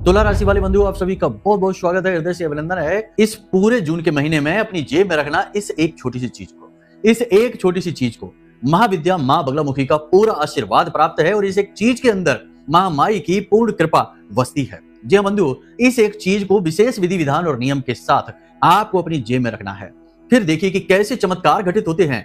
तुला राशि वाले बंधु, आप सभी का बहुत बहुत स्वागत है, हृदय से अभिनंदन है। इस पूरे जून के महीने में अपनी जेब में रखना इस एक छोटी सी चीज को महाविद्या माँ बगलामुखी का पूरा आशीर्वाद प्राप्त है और इस एक चीज के अंदर महामाई की पूर्ण कृपा बसती है। जी हाँ बंधु, इस एक चीज को विशेष विधि विधान और नियम के साथ आपको अपनी जेब में रखना है। फिर देखिए कि कैसे चमत्कार घटित होते हैं।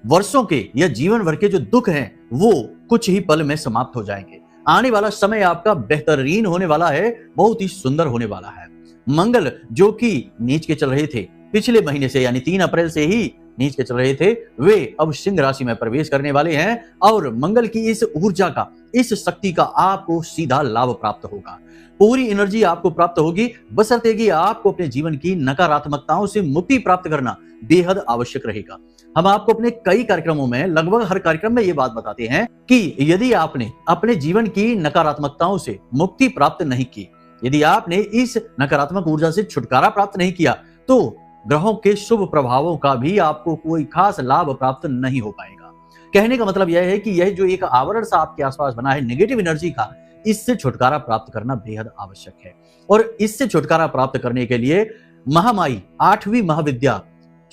वर्षों के या जीवन भर के जो दुख हैं वो कुछ ही पल में समाप्त हो जाएंगे। आने वाला समय आपका बेहतरीन होने वाला है, बहुत ही सुंदर होने वाला है। मंगल जो कि नीच के चल रहे थे पिछले महीने से, यानी 3 अप्रैल से ही नीच के चल रहे थे, वे अब सिंह राशि में प्रवेश करने वाले हैं और मंगल की इस ऊर्जा का, इस शक्ति का आपको सीधा लाभ प्राप्त होगा। पूरी एनर्जी आपको प्राप्त होगी, बशर्ते कि आपको अपने जीवन की नकारात्मकताओं से मुक्ति प्राप्त करना बेहद आवश्यक रहेगा। हम आपको अपने कई कार्यक्रमों में, लगभग हर कार्यक्रम में ये बात बताते हैं कि यदि आपने अपने जीवन की नकारात्मकताओं से मुक्ति प्राप्त नहीं की, यदि आपने इस नकारात्मक ऊर्जा से छुटकारा प्राप्त नहीं किया, तो ग्रहों के शुभ प्रभावों का भी आपको कोई खास लाभ प्राप्त नहीं हो पाएगा। कहने का मतलब यह है कि यह जो एक आवरण सा आपके आसपास बना है नेगेटिव एनर्जी का, इससे छुटकारा प्राप्त करना बेहद आवश्यक है। और इससे छुटकारा प्राप्त करने के लिए महामाई 8वीं महाविद्या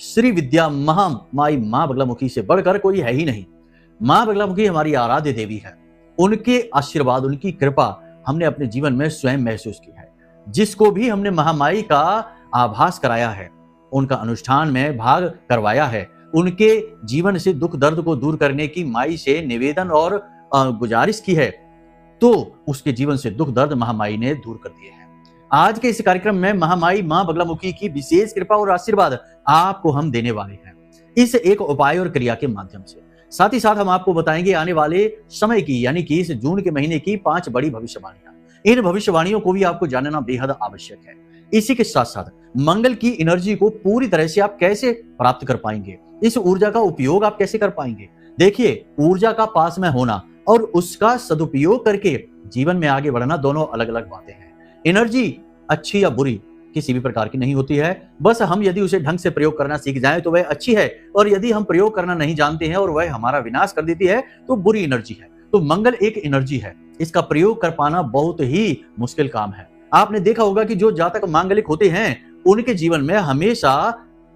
श्री विद्या महामाई माँ बगलामुखी से बढ़कर कोई है ही नहीं। माँ बगलामुखी हमारी आराध्य देवी है। उनके आशीर्वाद, उनकी कृपा हमने अपने जीवन में स्वयं महसूस की है। जिसको भी हमने महामाई का आभास कराया है, उनका अनुष्ठान में भाग करवाया है, उनके जीवन से दुख दर्द को दूर करने की माई से निवेदन और गुजारिश की है, तो उसके जीवन से दुख दर्द महामाई ने दूर कर दिए हैं। आज के इस कार्यक्रम में महामाई माँ बगलामुखी की विशेष कृपा और आशीर्वाद आपको हम देने वाले हैं इस एक उपाय और क्रिया के माध्यम से। साथ ही साथ हम आपको बताएंगे आने वाले समय की, यानी कि इस जून के महीने की 5 बड़ी भविष्यवाणियां। इन भविष्यवाणियों को भी आपको जानना बेहद आवश्यक है। इसी के साथ साथ मंगल की एनर्जी को पूरी तरह से आप कैसे प्राप्त कर पाएंगे, इस ऊर्जा का उपयोग आप कैसे कर पाएंगे। देखिए, ऊर्जा का पास में होना और उसका सदुपयोग करके जीवन में आगे बढ़ना दोनों अलग अलग बातें हैं। एनर्जी अच्छी या बुरी किसी भी प्रकार की नहीं होती है, बस हम यदि उसे ढंग से प्रयोग करना सीख जाएं तो वह अच्छी है, और यदि हम प्रयोग करना नहीं जानते हैं और वह हमारा विनाश कर देती है तो बुरी एनर्जी है। तो मंगल एक एनर्जी है, इसका प्रयोग कर पाना बहुत ही मुश्किल काम है। आपने देखा होगा कि जो जातक मांगलिक होते हैं उनके जीवन में हमेशा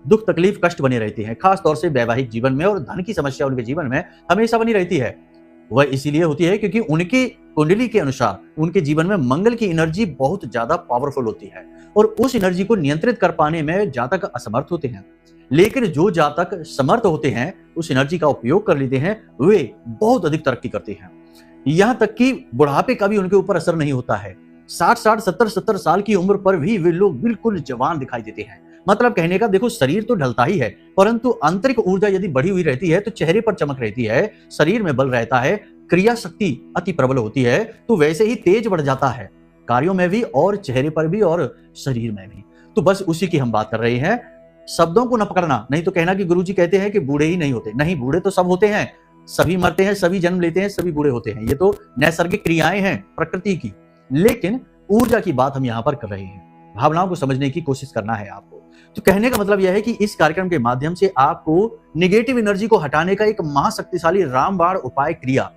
दुख तकलीफ कष्ट बने रहते हैं, खासतौर से वैवाहिक जीवन में, और धन की समस्या उनके जीवन में हमेशा बनी रहती है। वह इसीलिए होती है क्योंकि उनकी कुंडली के अनुसार उनके जीवन में मंगल की एनर्जी बहुत ज्यादा पावरफुल होती है और उस एनर्जी को नियंत्रित कर पाने में जातक असमर्थ होते हैं। लेकिन जो जातक समर्थ होते हैं, उस एनर्जी का उपयोग कर लेते हैं, वे बहुत अधिक तरक्की करते हैं। यहाँ तक कि बुढ़ापे का भी उनके ऊपर असर नहीं होता है। 60-60, 70-70 साल की उम्र पर भी वे लोग बिल्कुल जवान दिखाई देते हैं। मतलब कहने का, देखो, शरीर तो ढलता ही है, परंतु आंतरिक ऊर्जा यदि बढ़ी हुई रहती है तो चेहरे पर चमक रहती है, शरीर में बल रहता है, क्रिया शक्ति अति प्रबल होती है, तो वैसे ही तेज बढ़ जाता है कार्यों में भी और चेहरे पर भी और शरीर में भी। तो बस उसी की हम बात कर रहे हैं। शब्दों को न पकड़ना, नहीं तो कहना कि गुरुजी कहते हैं कि बूढ़े ही नहीं होते। नहीं, बूढ़े तो सब होते हैं, सभी मरते हैं, सभी जन्म लेते हैं, सभी बूढ़े होते हैं। ये तो नैसर्गिक क्रियाएं हैं प्रकृति की। लेकिन ऊर्जा की बात हम यहाँ पर कर रहे हैं, भावनाओं को समझने की कोशिश करना है आपको। तो कहने का मतलब यह है कि इस कार्यक्रम के माध्यम से आपको नेगेटिव एनर्जी को हटाने का एक महाशक्तिशाली रामबाण उपाय क्रिया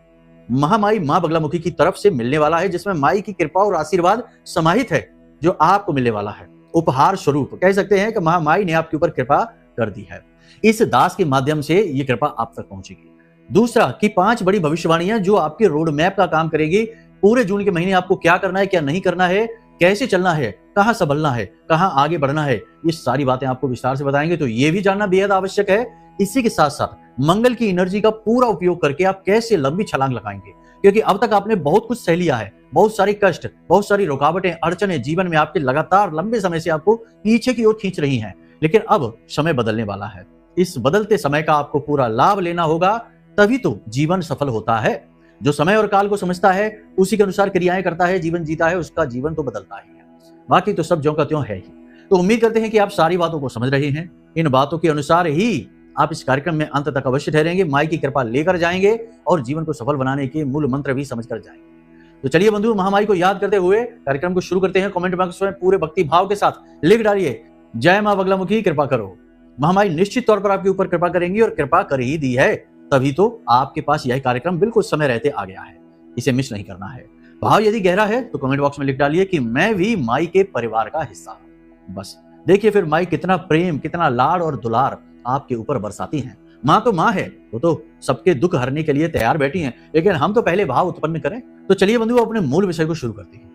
महामाई माँ बगलामुखी की तरफ से मिलने वाला है, जिसमें माई की कृपा और आशीर्वाद समाहित है, जो आपको मिलने वाला है। उपहार स्वरूप कह सकते हैं कि महामाई ने आपके ऊपर कृपा कर दी है। इस दास के माध्यम से ये कृपा आप तक पहुंचेगी। दूसरा कि 5 बड़ी भविष्यवाणियां जो आपके रोड मैप का काम करेगी। पूरे जून के महीने आपको क्या करना है, क्या नहीं करना है, कैसे चलना है, कहां संभलना है, कहां आगे बढ़ना है, ये सारी बातें आपको विस्तार से बताएंगे। तो ये भी जानना बेहद आवश्यक है। इसी के साथ साथ मंगल की एनर्जी का पूरा उपयोग करके आप कैसे लंबी छलांग लगाएंगे, क्योंकि अब तक आपने बहुत कुछ सह लिया है, बहुत सारे कष्ट, बहुत सारी रुकावटें, अड़चनें जीवन में आपके लगातार लंबे समय से आपको पीछे की ओर खींच रही हैं। लेकिन अब समय बदलने वाला है। इस बदलते समय का आपको पूरा लाभ लेना होगा, तभी तो जीवन सफल होता है। जो समय और काल को समझता है, उसी के अनुसार क्रियाएं करता है, जीवन जीता है, उसका जीवन तो बदलता ही है। बाकी तो सब ज्यों का त्यों है ही। तो उम्मीद करते हैं कि आप सारी बातों को समझ रहे हैं। इन बातों के अनुसार ही आप इस कार्यक्रम में अंत तक अवश्य ठहरेंगे, माई की कृपा लेकर जाएंगे और जीवन को सफल बनाने के मूल मंत्र भी समझकर जाएंगे। तो चलिए बंधु, महामाई को याद करते हुए कार्यक्रम को शुरू करते हैं। कमेंट बॉक्स में पूरे भक्ति भाव के साथ लिख डालिए, जय माँ बगलामुखी कृपा करो। महामाई निश्चित तौर पर आपके ऊपर कृपा करेंगी और कृपा कर ही दी है, तभी तो आपके पास यह कार्यक्रम बिल्कुल समय रहते आ गया है। इसे मिस नहीं करना है। भाव यदि गहरा है तो कमेंट बॉक्स में लिख डालिए कि मैं भी माई के परिवार का हिस्सा हूं। बस देखिए फिर माई कितना प्रेम, कितना लाड और दुलार आपके ऊपर बरसाती हैं। माँ तो माँ है, वो तो सबके दुख हरने के लिए तैयार बैठी हैं, लेकिन हम तो पहले भाव उत्पन्न करें। तो चलिए बंधुओं अपने मूल विषय को शुरू करते हैं।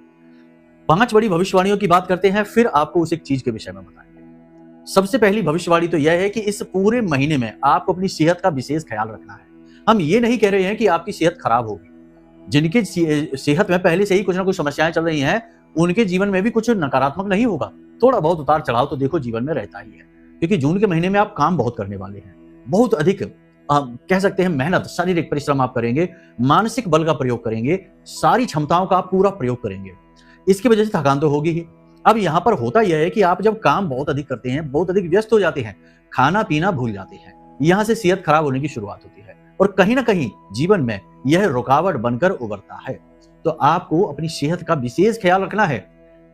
5 बड़ी भविष्यवाणियों की बात करते हैं, फिर आपको उस एक चीज के विषय में बताएंगे। सबसे पहली भविष्यवाणी तो यह है कि इस पूरे महीने में आपको अपनी सेहत का विशेष ख्याल रखना है। हम ये नहीं कह रहे हैं कि आपकी सेहत खराब होगी। जिनकी सेहत में पहले से ही कुछ ना कुछ समस्याएं चल रही हैं, उनके जीवन में भी कुछ नकारात्मक नहीं होगा। थोड़ा बहुत उतार चढ़ाव तो देखो जीवन में रहता ही है, क्योंकि जून के महीने में आप काम बहुत करने वाले हैं, बहुत अधिक कह सकते हैं मेहनत, शारीरिक परिश्रम आप करेंगे, मानसिक बल का प्रयोग करेंगे, सारी क्षमताओं का आप पूरा प्रयोग करेंगे। इसकी वजह से थकान तो होगी ही। अब यहाँ पर होता यह है कि आप जब काम बहुत अधिक करते हैं, बहुत अधिक व्यस्त हो जाते हैं, खाना पीना भूल जाते हैं, यहाँ से सेहत खराब होने की शुरुआत होती है और कहीं ना कहीं जीवन में यह रुकावट बनकर उभरता है। तो आपको अपनी सेहत का विशेष ख्याल रखना है।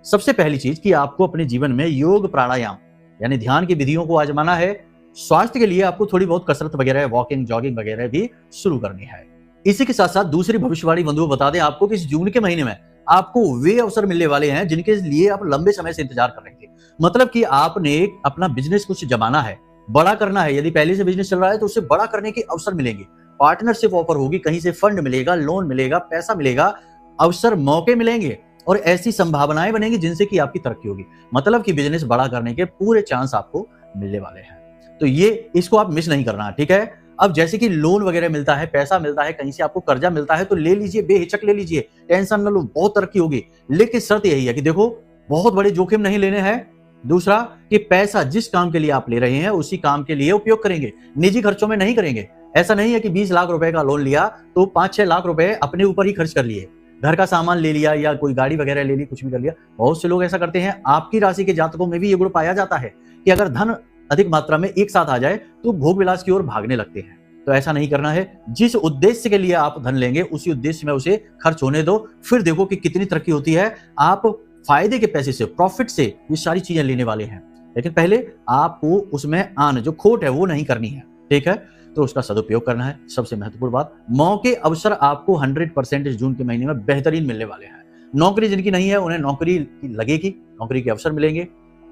सबसे पहली चीज कि आपको अपने जीवन में योग प्राणायाम यानी ध्यान की विधियों को आजमाना है। स्वास्थ्य के लिए आपको थोड़ी बहुत कसरत वगैरह, वॉकिंग, जॉगिंग वगैरह भी शुरू करनी है। इसी के साथ साथ दूसरी भविष्यवाणी बंधुओं बता दें आपको कि इस जून के महीने में आपको वे अवसर मिलने वाले हैं जिनके लिए आप लंबे समय से इंतजार कर रहे थे। मतलब कि आपने अपना बिजनेस कुछ जमाना है, बड़ा करना है। यदि पहले से बिजनेस चल रहा है तो उससे बड़ा करने के अवसर मिलेंगे, पार्टनरशिप ऑफर होगी, कहीं से फंड मिलेगा, लोन मिलेगा, पैसा मिलेगा, अवसर, मौके मिलेंगे और ऐसी संभावनाएं बनेंगी जिनसे कि आपकी तरक्की होगी। मतलब कि बिजनेस बड़ा करने के पूरे चांस आपको मिलने वाले हैं। तो ये इसको आप मिस नहीं करना, ठीक है। अब जैसे कि लोन वगैरह मिलता है, पैसा मिलता है, कहीं से आपको कर्जा मिलता है तो ले लीजिए, बेहिचक ले लीजिए, टेंशन न लो, बहुत तरक्की होगी। लेकिन शर्त यही है कि देखो बहुत बड़े जोखिम नहीं लेने हैं। दूसरा कि पैसा जिस काम के लिए आप ले रहे हैं उसी काम के लिए उपयोग करेंगे, निजी खर्चों में नहीं करेंगे। ऐसा नहीं है कि 20 लाख रुपए का लोन लिया तो 5-6 लाख रुपए अपने ऊपर ही खर्च कर लिए, घर का सामान ले लिया या कोई गाड़ी वगैरह ले ली, कुछ भी कर लिया। बहुत से लोग ऐसा करते हैं। आपकी राशि के जातकों में भी ये गुण पाया जाता है कि अगर धन अधिक मात्रा में एक साथ आ जाए तो भोग विलास की ओर भागने लगते हैं। तो ऐसा नहीं करना है। जिस उद्देश्य के लिए आप धन लेंगे उसी उद्देश्य में उसे खर्च होने दो, फिर देखो कि कितनी तरक्की होती है। आप फायदे के पैसे से, प्रॉफिट से ये सारी चीजें लेने वाले हैं, लेकिन पहले आपको उसमें जो खोट है वो नहीं करनी है, ठीक है। तो उसका सदुपयोग करना है। सबसे महत्वपूर्ण बात, मौके अवसर आपको 100% जून के महीने में बेहतरीन मिलने वाले हैं। नौकरी जिनकी नहीं है उन्हें नौकरी लगेगी, नौकरी के अवसर मिलेंगे,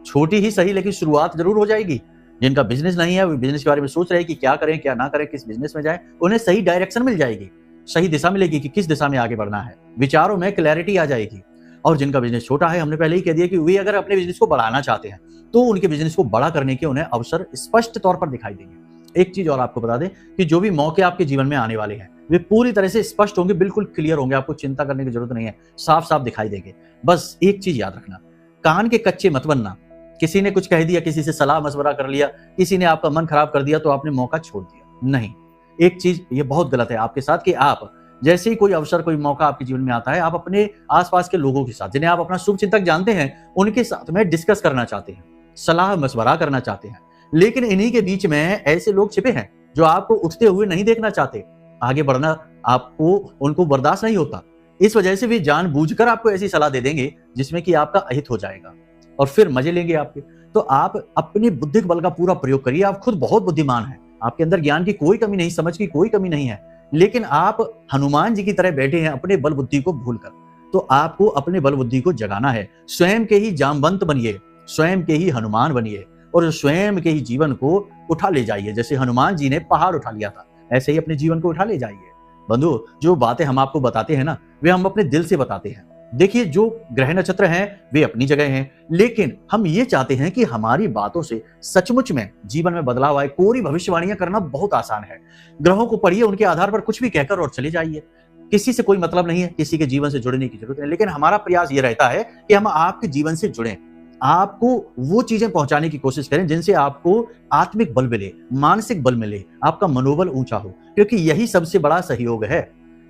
छोटी ही सही लेकिन शुरुआत जरूर हो जाएगी। जिनका बिजनेस नहीं है वो बिजनेस के बारे में सोच रहे हैं कि क्या करें क्या ना करें, किस बिजनेस में जाएं, उन्हें सही डायरेक्शन मिल जाएगी, सही दिशा मिलेगी कि किस दिशा में आगे बढ़ना है, विचारों में क्लैरिटी आ जाएगी। और जिनका बिजनेस छोटा है, हमने पहले ही कह दिया कि वे अगर अपने बिजनेस को बढ़ाना चाहते हैं तो उनके बिजनेस को बड़ा करने के उन्हें अवसर स्पष्ट तौर पर दिखाई देंगे। एक चीज और आपको बता दें कि जो भी मौके आपके जीवन में आने वाले हैं वे पूरी तरह से स्पष्ट होंगे, बिल्कुल क्लियर होंगे, आपको चिंता करने की जरूरत नहीं है, साफ साफ दिखाई देंगे। बस एक चीज याद रखना, कान के कच्चे मत बनना। किसी ने कुछ कह दिया, किसी से सलाह मशवरा कर लिया, किसी ने आपका मन खराब कर दिया तो आपने मौका छोड़ दिया, नहीं। एक चीज ये बहुत गलत है आपके साथ कि आप जैसे ही कोई अवसर, कोई मौका आपके जीवन में आता है, आप अपने आसपास के लोगों के साथ, जिन्हें आप अपना शुभ चिंतक जानते हैं, उनके साथ में डिस्कस करना चाहते हैं, सलाह मशवरा करना चाहते हैं। लेकिन इन्हीं के बीच में ऐसे लोग छिपे हैं जो आपको उठते हुए नहीं देखना चाहते। आगे बढ़ना आपको उनको बर्दाश्त नहीं होता। इस वजह से वे जानबूझकर आपको ऐसी सलाह दे देंगे जिसमें कि आपका अहित हो जाएगा और फिर मजे लेंगे आपके। तो आप अपनी बुद्धिक बल का पूरा प्रयोग करिए। आप खुद बहुत बुद्धिमान हैं, आपके अंदर ज्ञान की कोई कमी नहीं, समझ की कोई कमी नहीं है, लेकिन आप हनुमान जी की तरह बैठे हैं अपने बल बुद्धि को भूलकर। तो आपको अपने बल बुद्धि को जगाना है। स्वयं के ही जामवंत बनिए, स्वयं के ही हनुमान बनिए और स्वयं के ही जीवन को उठा ले जाइए। जैसे हनुमान जी ने पहाड़ उठा लिया था, ऐसे ही अपने जीवन को उठा ले जाइए। बंधु, जो बातें हम आपको बताते हैं ना, वे हम अपने दिल से बताते हैं। देखिए, जो ग्रह नक्षत्र हैं वे अपनी जगह हैं, लेकिन हम ये चाहते हैं कि हमारी बातों से सचमुच में जीवन में बदलाव आए। कोरी भविष्यवाणियां करना बहुत आसान है। ग्रहों को पढ़िए, उनके आधार पर कुछ भी कहकर और चले जाइए। किसी से कोई मतलब नहीं है, किसी के जीवन से जुड़ने की जरूरत नहीं, लेकिन हमारा प्रयास ये रहता है कि हम आपके जीवन से जुड़ें, आपको वो चीजें पहुंचाने की कोशिश करें जिनसे आपको आत्मिक बल मिले, मानसिक बल मिले, आपका मनोबल ऊंचा हो, क्योंकि यही सबसे बड़ा सहयोग है।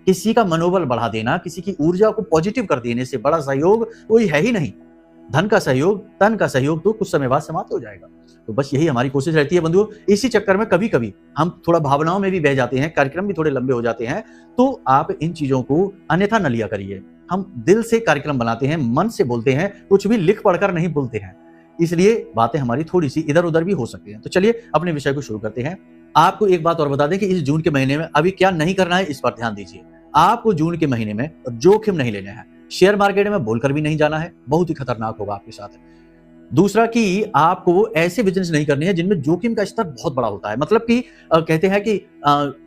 किसी का मनोबल बढ़ा देना, किसी की ऊर्जा को पॉजिटिव कर देने से बड़ा सहयोग कोई है ही नहीं। धन का सहयोग, तन का सहयोग तो कुछ समय बाद समाप्त हो जाएगा। तो बस यही हमारी कोशिश रहती है बंधुओं। इसी चक्कर में कभी कभी हम थोड़ा भावनाओं में भी बह जाते हैं, कार्यक्रम भी थोड़े लंबे हो जाते हैं, तो आप इन चीजों को अन्यथा न लिया करिए। हम दिल से कार्यक्रम बनाते हैं, मन से बोलते हैं, कुछ भी लिख पढ़कर नहीं बोलते हैं, इसलिए बातें हमारी थोड़ी सी इधर उधर भी हो सकती हैं। तो चलिए अपने विषय को शुरू करते हैं। आपको एक बात और बता दें कि इस जून के महीने में अभी क्या नहीं करना है, इस पर ध्यान दीजिए। आपको जून के महीने में जोखिम नहीं लेने हैं। शेयर मार्केट में बोलकर भी नहीं जाना है, बहुत ही खतरनाक होगा आपके साथ। दूसरा कि आपको ऐसे बिजनेस नहीं करने हैं जिनमें जोखिम का स्तर बहुत बड़ा होता है। मतलब कि कहते हैं कि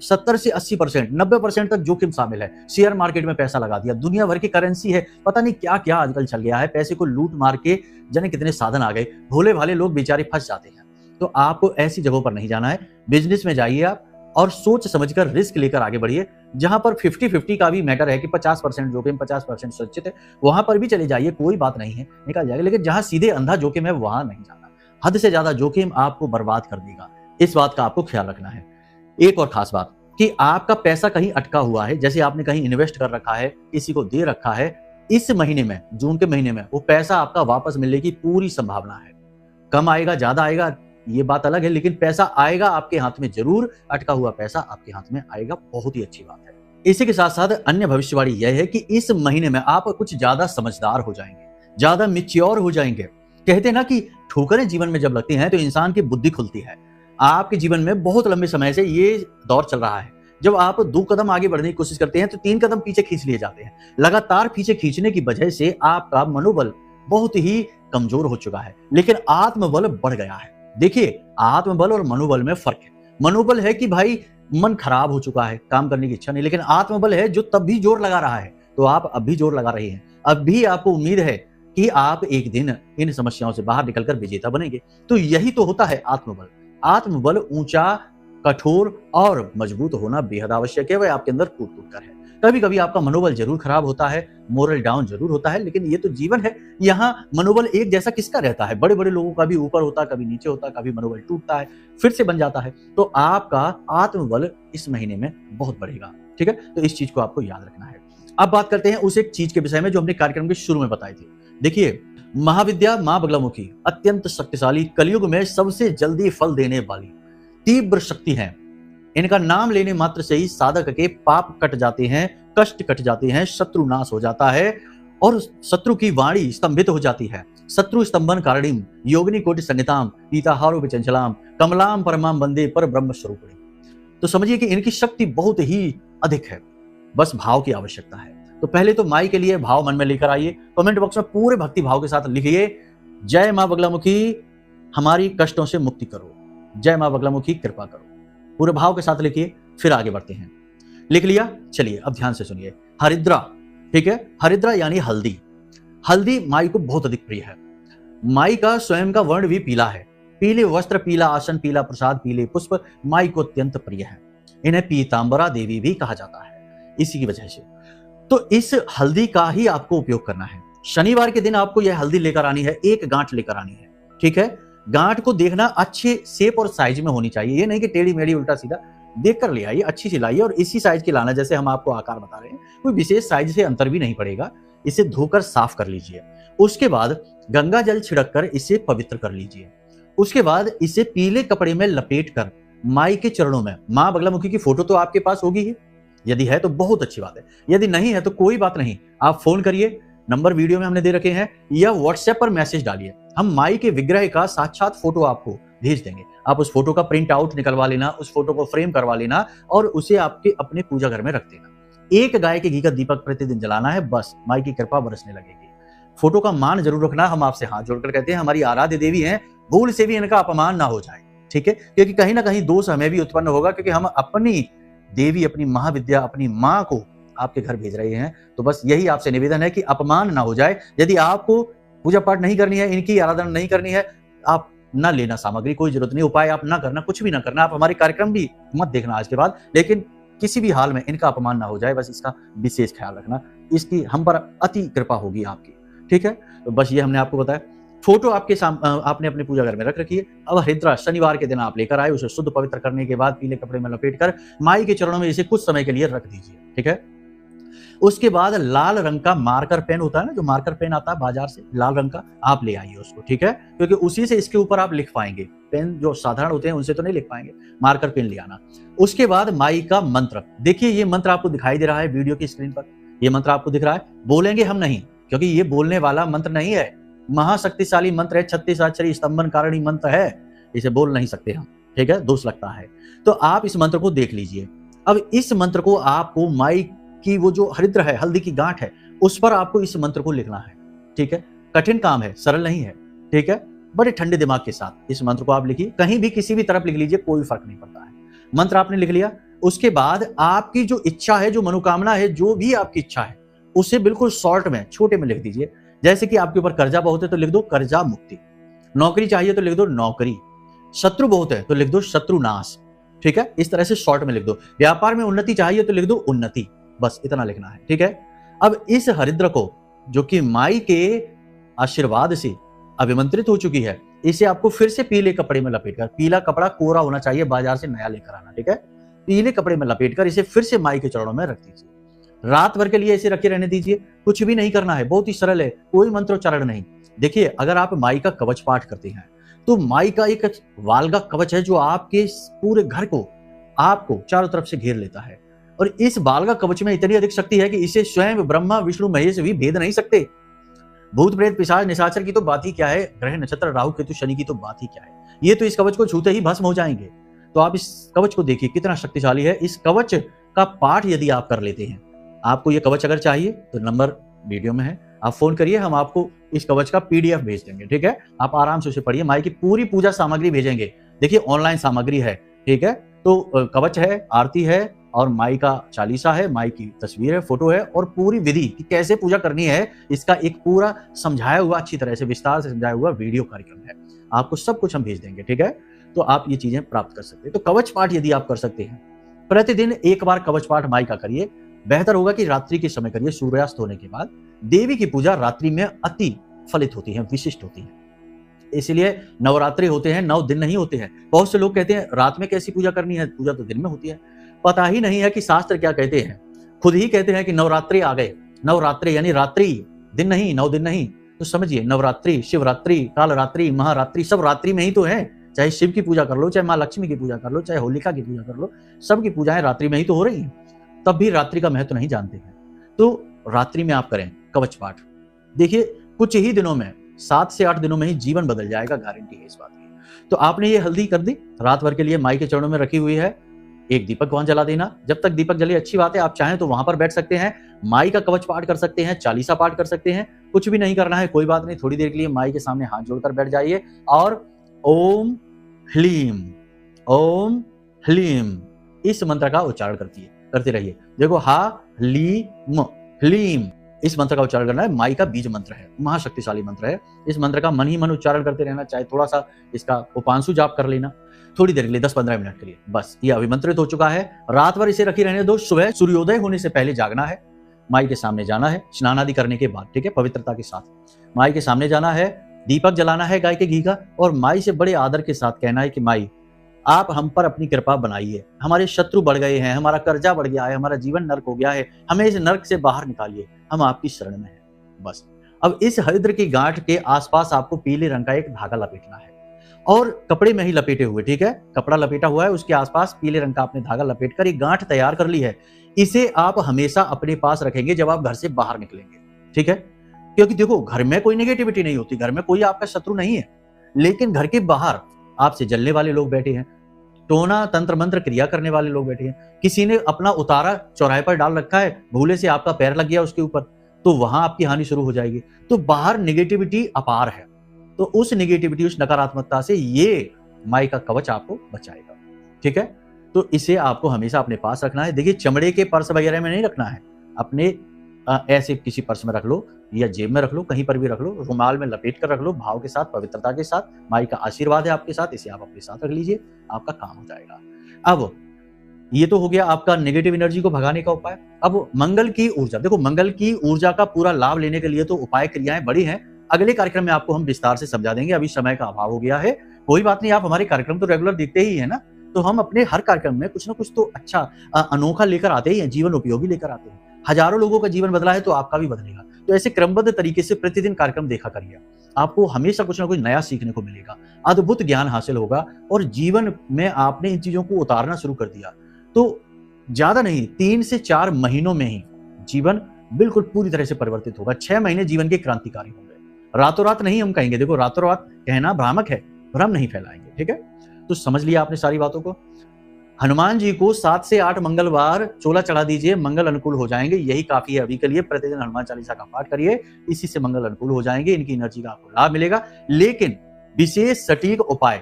70 से 80%, 90% तक जोखिम शामिल है। शेयर मार्केट में पैसा लगा दिया, दुनिया भर की करेंसी है, पता नहीं क्या क्या आजकल चल गया है, पैसे को लूट मार के जाने कितने साधन आ गए, भोले भाले लोग बेचारे फंस जाते हैं। तो आपको ऐसी जगहों पर नहीं जाना है। बिजनेस में जाइए आप और सोच समझकर रिस्क लेकर आगे बढ़िए। जहां पर 50-50 का भी मैटर है कि 50% जोखिम 50% सुरक्षित है, वहां पर भी चले जाइए, कोई बात नहीं है, निकल जाएगा। लेकिन जहां सीधे अंधा जोखिम है वहां नहीं जाना। हद से ज्यादा जोखिम आपको बर्बाद कर देगा, इस बात का आपको ख्याल रखना है। एक और खास बात कि आपका पैसा कहीं अटका हुआ है, जैसे आपने कहीं इन्वेस्ट कर रखा है, किसी को दे रखा है, इस महीने में, जून के महीने में वो पैसा आपका वापस मिलने की पूरी संभावना है। कम आएगा, ज्यादा आएगा, ये बात अलग है, लेकिन पैसा आएगा आपके हाथ में जरूर। अटका हुआ पैसा आपके हाथ में आएगा, बहुत ही अच्छी बात है। इसी के साथ साथ अन्य भविष्यवाणी यह है कि इस महीने में आप कुछ ज्यादा समझदार हो जाएंगे, ज्यादा मैच्योर हो जाएंगे। कहते हैं ना कि ठोकरें जीवन में जब लगती हैं तो इंसान की बुद्धि खुलती है। आपके जीवन में बहुत लंबे समय से ये दौर चल रहा है, जब आप 2 कदम आगे बढ़ने की कोशिश करते हैं तो 3 कदम पीछे खींच लिए जाते हैं। लगातार पीछे खींचने की वजह से आपका मनोबल बहुत ही कमजोर हो चुका है, लेकिन आत्मबल बढ़ गया है। देखिए, आत्मबल और मनोबल में फर्क है। मनोबल है कि भाई मन खराब हो चुका है, काम करने की इच्छा नहीं, लेकिन आत्मबल है जो तब भी जोर लगा रहा है। तो आप अब भी जोर लगा रहे हैं, अब भी आपको उम्मीद है कि आप एक दिन इन समस्याओं से बाहर निकलकर विजेता बनेंगे। तो यही तो होता है आत्मबल। आत्मबल ऊंचा, कठोर और मजबूत होना बेहद आवश्यक है, वह आपके अंदर कूट कूट कर है। कभी कभी आपका मनोबल जरूर खराब होता है, मोरल डाउन जरूर होता है, लेकिन ये तो जीवन है। यहाँ मनोबल एक जैसा किसका रहता है? बड़े बड़े लोगों का भी ऊपर होता है, कभी नीचे होता है, कभी मनोबल टूटता है, फिर से बन जाता है। तो आपका आत्मबल इस महीने में बहुत बढ़ेगा, ठीक है? तो इस चीज को आपको याद रखना है। अब बात करते हैं उस एक चीज के विषय में जो हमने कार्यक्रम के शुरू में बताई थी। देखिए, महाविद्या मां बगलामुखी अत्यंत शक्तिशाली, कलयुग में सबसे जल्दी फल देने वाली तीव्र शक्ति है। इनका नाम लेने मात्र से ही साधक के पाप कट जाते हैं, कष्ट कट जाते हैं, शत्रु नाश हो जाता है और शत्रु की वाणी स्तंभित हो जाती है। शत्रु स्तंभन कारणीम योगिनी कोटि संहिताम पीताहारो विचंचलाम कमलाम परमाम वंदे पर ब्रह्म स्वरूपिणी। तो समझिए कि इनकी शक्ति बहुत ही अधिक है, बस भाव की आवश्यकता है। तो पहले तो माई के लिए भाव मन में लेकर आइए, कमेंट बॉक्स में पूरे भक्ति भाव के साथ लिखिए, जय मां बगलामुखी हमारी कष्टों से मुक्ति करो, जय मां बगलामुखी कृपा करो। पूरे भाव के साथ लिखिए, फिर आगे बढ़ते हैं। लिख लिया? चलिए अब ध्यान से सुनिए। हरिद्रा, ठीक है? हरिद्रा यानी हल्दी। हल्दी माई को बहुत अधिक प्रिय है। माई का स्वयं का वर्ण भी पीला है। पीले वस्त्र, पीला आसन, पीला प्रसाद, पीले पुष्प माई को अत्यंत प्रिय है। इन्हें पीतांबरा देवी भी कहा जाता है इसी की वजह से। तो इस हल्दी का ही आपको उपयोग करना है। शनिवार के दिन आपको यह हल्दी लेकर आनी है, एक गांठ लेकर आनी है, ठीक है? गांठ को देखना अच्छे शेप और साइज में होनी चाहिए, ये नहीं कि टेढ़ी मेढ़ी उल्टा सीधा। देख कर ले आइए, अच्छी सी लाइए और इसी साइज की लाना, जैसे हम आपको आकार बता रहे हैं। कोई विशेष साइज से अंतर भी नहीं पड़ेगा। इसे धोकर साफ कर लीजिए। उसके बाद गंगा जल छिड़क कर इसे पवित्र कर लीजिए। उसके बाद इसे पीले कपड़े में लपेट कर माई के चरणों में, मां बगलामुखी की फोटो तो आपके पास होगी ही, यदि है तो बहुत अच्छी बात है, यदि नहीं है तो कोई बात नहीं, आप फोन करिए, नंबर वीडियो में हमने दे रखे हैं, या व्हाट्सएप पर मैसेज डालिए। हम माई के विग्रह का साक्षात फोटो आपको भेज देंगे। आप उस फोटो का प्रिंट आउट निकलवा लेना, उस फोटो को फ्रेम करवा लेना और उसे आपके अपने पूजा घर में रख देना। एक गाय के घी का दीपक प्रतिदिन जलाना है, बस माई की कृपा बरसने लगेगी। फोटो का मान जरूर रखना। हम आपसे हाथ जोड़कर कहते हैं, हमारी आराध्य देवी हैं, भूल से भी इनका अपमान ना हो जाए, ठीक है? क्योंकि कहीं ना कहीं दोष हमें भी उत्पन्न होगा, क्योंकि हम अपनी देवी, अपनी महाविद्या, अपनी माँ को आपके घर भेज रहे हैं। तो बस यही आपसे निवेदन है कि अपमान ना हो जाए। यदि आपको पूजा पाठ नहीं करनी है, इनकी आराधना नहीं करनी है, आप ना लेना सामग्री, कोई जरूरत नहीं, उपाय आप ना करना, कुछ भी ना करना। आप हमारे कार्यक्रम भी मत देखना आज के बाद, लेकिन किसी भी हाल में इनका अपमान ना हो जाए, बस इसका विशेष ख्याल रखना। इसकी हम पर अति कृपा होगी आपकी, ठीक है? तो बस ये हमने आपको बताया। फोटो आपके आपने अपने पूजा घर में रख रखी है। अब हरिद्रा शनिवार के दिन आप लेकर आए, उसे शुद्ध पवित्र करने के बाद पीले कपड़े में लपेट कर माई के चरणों में इसे कुछ समय के लिए रख दीजिए, ठीक है? उसके बाद लाल रंग का मार्कर पेन होता है ना, जो मार्कर पेन आता है बाजार से, लाल रंग का, आप ले आइए उसको, ठीक है? क्योंकि उसी से इसके ऊपर आप लिख पाएंगे। पेन जो साधारण होते हैं उनसे तो नहीं लिख पाएंगे, मार्कर पेन ले आना। उसके बाद माई का मंत्र, देखिए ये मंत्र आपको दिखाई दे रहा है वीडियो की स्क्रीन पर, ये मंत्र आपको दिख रहा है। बोलेंगे हम नहीं, क्योंकि ये बोलने वाला मंत्र नहीं है, महाशक्तिशाली मंत्र है, 36 अक्षरी स्तंभन कारिणी मंत्र है, इसे बोल नहीं सकते हम, ठीक है? दोष लगता है। तो आप इस मंत्र को देख लीजिए। अब इस मंत्र को आपको माई की वो जो हरिद्र है, हल्दी की गांठ है, उस पर आपको इस मंत्र को लिखना है। ठीक है, कठिन काम है, सरल नहीं है। ठीक है, बड़े ठंडे दिमाग के साथ इस मंत्र को आप लिखिए, कहीं भी किसी भी तरफ लिख लीजिए, कोई फर्क नहीं पड़ता है। मंत्र आपने लिख लिया, उसके बाद आपकी जो इच्छा है, जो मनोकामना है, जो भी आपकी इच्छा है, उसे बिल्कुल शॉर्ट में, छोटे में लिख दीजिए। जैसे कि आपके ऊपर कर्जा बहुत है तो लिख दो कर्जा मुक्ति, नौकरी चाहिए तो लिख दो नौकरी, शत्रु बहुत है तो लिख दो शत्रु नाश। ठीक है, इस तरह से शॉर्ट में लिख दो। व्यापार में उन्नति चाहिए तो लिख दो उन्नति, बस इतना लिखना है। ठीक है, अब इस हरिद्र को, जो कि माई के आशीर्वाद से अभिमंत्रित हो चुकी है, इसे आपको फिर से पीले कपड़े में लपेटकर, पीला कपड़ा कोरा होना चाहिए, बाजार से नया लेकर आना। ठीक है, पीले कपड़े में लपेटकर इसे फिर से माई के चरणों में रख दीजिए। रात भर के लिए इसे रखे रहने दीजिए, कुछ भी नहीं करना है, बहुत ही सरल है, कोई मंत्रोच्चारण नहीं। देखिए, अगर आप माई का कवच पाठ करते हैं तो माई का एक वालगा कवच है जो आपके पूरे घर को, आपको चारों तरफ से घेर लेता है। और इस बालगा कवच में इतनी अधिक शक्ति है कि इसे स्वयं ब्रह्मा विष्णु महेश भी भेद नहीं सकते। भूत प्रेत पिशाच निशाचर की तो बात ही क्या है, ग्रह नक्षत्र राहु केतु शनि की तो बात ही क्या है, ये तो इस कवच को छूते ही भस्म हो जाएंगे। तो आप इस कवच को देखिए कितना शक्तिशाली है। इस कवच का पाठ यदि आप कर लेते हैं, आपको ये कवच अगर चाहिए तो नंबर वीडियो में है, आप फोन करिए, हम आपको इस कवच का पीडीएफ भेज देंगे। ठीक है, आप आराम से उसे पढ़िए, माई की पूरी पूजा सामग्री भेजेंगे। देखिए, ऑनलाइन सामग्री है। ठीक है, तो कवच है, आरती है, और माई का चालीसा है, माई की तस्वीर है, फोटो है, और पूरी विधि कि कैसे पूजा करनी है, इसका एक पूरा समझाया हुआ, अच्छी तरह से विस्तार से समझाया हुआ वीडियो कार्यक्रम है। आपको सब कुछ हम भेज देंगे। ठीक है, तो आप ये चीजें प्राप्त कर सकते हैं। तो कवच पाठ यदि आप कर सकते हैं, प्रतिदिन एक बार कवच पाठ माई का करिए। बेहतर होगा कि रात्रि के समय करिए, सूर्यास्त होने के बाद। देवी की पूजा रात्रि में अति फलित होती है, विशिष्ट होती है, इसलिए नवरात्रि होते हैं, 9 दिन नहीं होते हैं। बहुत से लोग कहते हैं रात में कैसी पूजा करनी है, पूजा तो दिन में होती है। पता ही नहीं है कि शास्त्र क्या कहते हैं, खुद ही कहते हैं कि नवरात्रि आ गए। नवरात्रि यानी रात्रि, दिन नहीं, 9 दिन नहीं। तो समझिए, नवरात्रि, शिवरात्रि, कालरात्रि, महारात्रि सब रात्रि में ही तो है। चाहे शिव की पूजा कर लो, चाहे माँ लक्ष्मी की पूजा कर लो, चाहे होलिका की पूजा कर लो, सबकी पूजाएं रात्रि में ही तो हो रही हैं। तब भी रात्रि का महत्व नहीं जानते हैं। तो रात्रि में आप करें कवच पाठ। देखिए, कुछ ही दिनों में, 7 से 8 दिनों में ही जीवन बदल जाएगा, गारंटी है इस बात की। तो आपने ये हल्दी कर दी, रात भर के लिए माई के चरणों में रखी हुई है। एक दीपक वहां जला देना, जब तक दीपक जले अच्छी बात है, आप चाहें तो वहां पर बैठ सकते हैं, माई का कवच पाठ कर सकते हैं, चालीसा पाठ कर सकते हैं। कुछ भी नहीं करना है, कोई बात नहीं, थोड़ी देर के लिए माई के सामने हाथ जोड़कर बैठ जाइए और ओम ह्लीम, ओम ह्लीम इस मंत्र का उच्चारण करते रहिए। देखो, हा लीम, ह्लीम, इस मंत्र का उच्चारण करना है। माई का बीज मंत्र है, महाशक्तिशाली मंत्र है। इस मंत्र का मन ही मन उच्चारण करते रहना, चाहे थोड़ा सा इसका उपांशु जाप कर लेना, थोड़ी देर के लिए, 10-15 मिनट के लिए, बस ये अभिमंत्रित हो चुका है। रात भर इसे रखी रहने दो। सुबह सूर्योदय होने से पहले जागना है, माई के सामने जाना है, स्नान आदि करने के बाद। ठीक है, पवित्रता के साथ माई के सामने जाना है, दीपक जलाना है गाय के घी का, और माई से बड़े आदर के साथ कहना है कि माई, आप हम पर अपनी कृपा बनाइए, हमारे शत्रु बढ़ गए हैं, हमारा कर्जा बढ़ गया है, हमारा जीवन नर्क हो गया है, हमें इस नर्क से बाहर निकालिए, हम आपकी शरण में हैं। बस अब इस हरिद्र की गांठ के आसपास आपको पीले रंग का एक धागा लपेटना है, और कपड़े में ही लपेटे हुए। ठीक है, कपड़ा लपेटा हुआ है, उसके आसपास पीले रंग का आपने धागा लपेटकर एक गांठ तैयार कर ली है। इसे आप हमेशा अपने पास रखेंगे जब आप घर से बाहर निकलेंगे। ठीक है, क्योंकि देखो, घर में कोई नेगेटिविटी नहीं होती, घर में कोई आपका शत्रु नहीं है, लेकिन घर के बाहर आपसे जलने वाले लोग बैठे हैं, टोना तंत्र मंत्र क्रिया करने वाले लोग बैठे हैं, किसी ने अपना उतारा चौराहे पर डाल रखा है, भूले से आपका पैर लग गया उसके ऊपर, तो वहां आपकी हानि शुरू हो जाएगी। तो बाहर नेगेटिविटी अपार है, तो उस नेगेटिविटी, उस नकारात्मकता से ये माई का कवच आपको बचाएगा। ठीक है, तो इसे आपको हमेशा अपने पास रखना है। देखिए, चमड़े के पर्स वगैरह में नहीं रखना है, अपने ऐसे किसी पर्स में रख लो, या जेब में रख लो, कहीं पर भी रख लो, रुमाल में लपेट कर रख लो, भाव के साथ, पवित्रता के साथ। माई का आशीर्वाद है आपके साथ, इसे आप अपने साथ रख लीजिए, आपका काम हो जाएगा। अब ये तो हो गया आपका नेगेटिव एनर्जी को भगाने का उपाय। अब मंगल की ऊर्जा, देखो, मंगल की ऊर्जा का पूरा लाभ लेने के लिए तो उपाय क्रियाएं बड़ी हैं, अगले कार्यक्रम में आपको हम विस्तार से समझा देंगे, अभी समय का अभाव हो गया है। कोई बात नहीं, आप हमारे कार्यक्रम तो रेगुलर देखते ही है ना, तो हम अपने हर कार्यक्रम में कुछ ना कुछ तो अच्छा अनोखा लेकर आते ही हैं, जीवन उपयोगी लेकर आते हैं। हजारों लोगों का जीवन बदला है तो आपका भी बदलेगा। तो ऐसे क्रमबद्ध तरीके से प्रतिदिन कार्यक्रम देखा करिए, आपको हमेशा कुछ ना कुछ नया सीखने को मिलेगा, अद्भुत ज्ञान हासिल होगा, और जीवन में आपने इन चीजों को उतारना शुरू कर दिया तो ज्यादा नहीं, 3 से 4 महीनों में ही जीवन बिल्कुल पूरी तरह से परिवर्तित होगा। 6 महीने जीवन के क्रांतिकारी होंगे। रातों रात नहीं हम कहेंगे, देखो, रातों रात कहना भ्रामक है, भ्रम नहीं फैलाएंगे। ठीक है, तो समझ लिया आपने सारी बातों को। हनुमान जी को 7 से 8 मंगलवार चोला चढ़ा दीजिए, मंगल अनुकूल हो जाएंगे। यही काफी है अभी के लिए। प्रतिदिन हनुमान चालीसा का पाठ करिए, इसी से मंगल अनुकूल हो जाएंगे, इनकी एनर्जी का आपको लाभ मिलेगा। लेकिन विशेष सटीक उपाय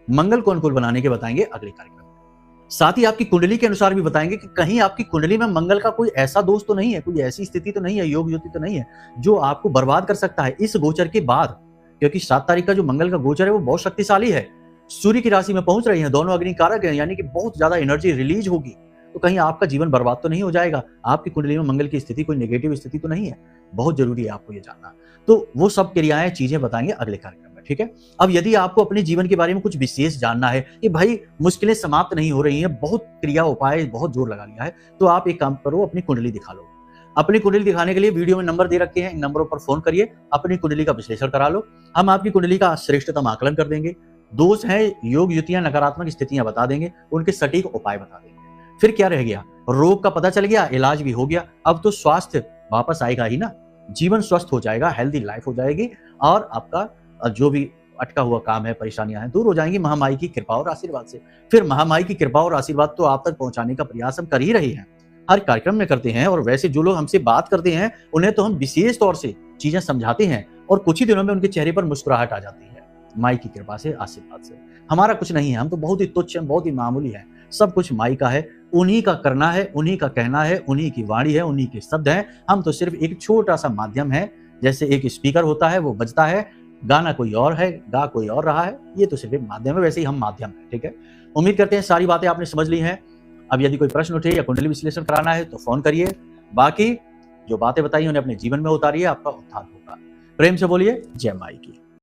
मंगल को अनुकूल बनाने के बताएंगे अगले कार्यक्रम में। साथ ही आपकी कुंडली के अनुसार भी बताएंगे कि कहीं आपकी कुंडली में मंगल का कोई ऐसा दोष तो नहीं है, कोई ऐसी स्थिति तो नहीं है, योग ज्योति तो नहीं है जो आपको बर्बाद कर सकता है इस गोचर के बाद। क्योंकि 7 तारीख का जो मंगल का गोचर है वो बहुत शक्तिशाली है, सूर्य की राशि में पहुंच रही है, दोनों अग्नि कारक है, यानी कि बहुत ज्यादा एनर्जी रिलीज होगी। तो कहीं आपका जीवन बर्बाद तो नहीं हो जाएगा। आपकी कुंडली में मंगल की स्थिति कोई नेगेटिव स्थिति तो नहीं है, बहुत जरूरी है आपको ये जानना। तो वो सब क्रियाएं चीजें बताएंगे अगले कार्यक्रम में, ठीक है। अब यदि आपको अपने जीवन के बारे में कुछ विशेष जानना है कि भाई मुश्किलें समाप्त नहीं हो रही हैं, बहुत क्रिया उपाय बहुत जोर लगा लिया है, तो आप एक काम करो, अपनी कुंडली दिखा लो। अपनी कुंडली दिखाने के लिए वीडियो में नंबर दे रखे हैं, इन नंबरों पर फोन करिए, अपनी कुंडली का विश्लेषण करा लो। हम आपकी कुंडली का श्रेष्ठतम आकलन कर देंगे, दोष है, योग युतियां, नकारात्मक स्थितियां बता देंगे, उनके सटीक उपाय बता देंगे। फिर क्या रह गया, रोग का पता चल गया, इलाज भी हो गया, अब तो स्वास्थ्य वापस आएगा ही ना, जीवन स्वस्थ हो जाएगा, हेल्दी लाइफ हो जाएगी, और आपका जो भी अटका हुआ काम है, परेशानियां हैं, दूर हो जाएंगी महामाई की कृपा और आशीर्वाद से। फिर महामाई की कृपा और आशीर्वाद तो आप तक पहुंचाने का प्रयास हम कर ही रहे हैं, हर कार्यक्रम में करते हैं। और वैसे जो लोग हमसे बात करते हैं उन्हें तो हम विशेष तौर से चीजें समझाते हैं, और कुछ ही दिनों में उनके चेहरे पर मुस्कुराहट आ जाती है माई की कृपा से, आशीर्वाद से। हमारा कुछ नहीं है, हम तो बहुत ही तुच्छ हैं, बहुत ही मामूली हैं, सब कुछ माई का है, उन्हीं का करना है, उन्हीं का कहना है, उन्हीं की वाणी है, उन्हीं के शब्द हैं। हम तो सिर्फ एक छोटा सा माध्यम है, जैसे एक स्पीकर होता है, वो बजता है, गाना कोई और है, गा कोई और रहा है, ये तो सिर्फ एक माध्यम है, वैसे ही हम माध्यम है, ठीक है। उम्मीद करते हैं सारी बातें आपने समझ ली हैं। अब यदि कोई प्रश्न उठे या कुंडली विश्लेषण कराना है तो फोन करिए, बाकी जो बातें बताई उन्हें अपने जीवन में उतारिए, आपका उत्थान होगा। प्रेम से बोलिए जय माई की।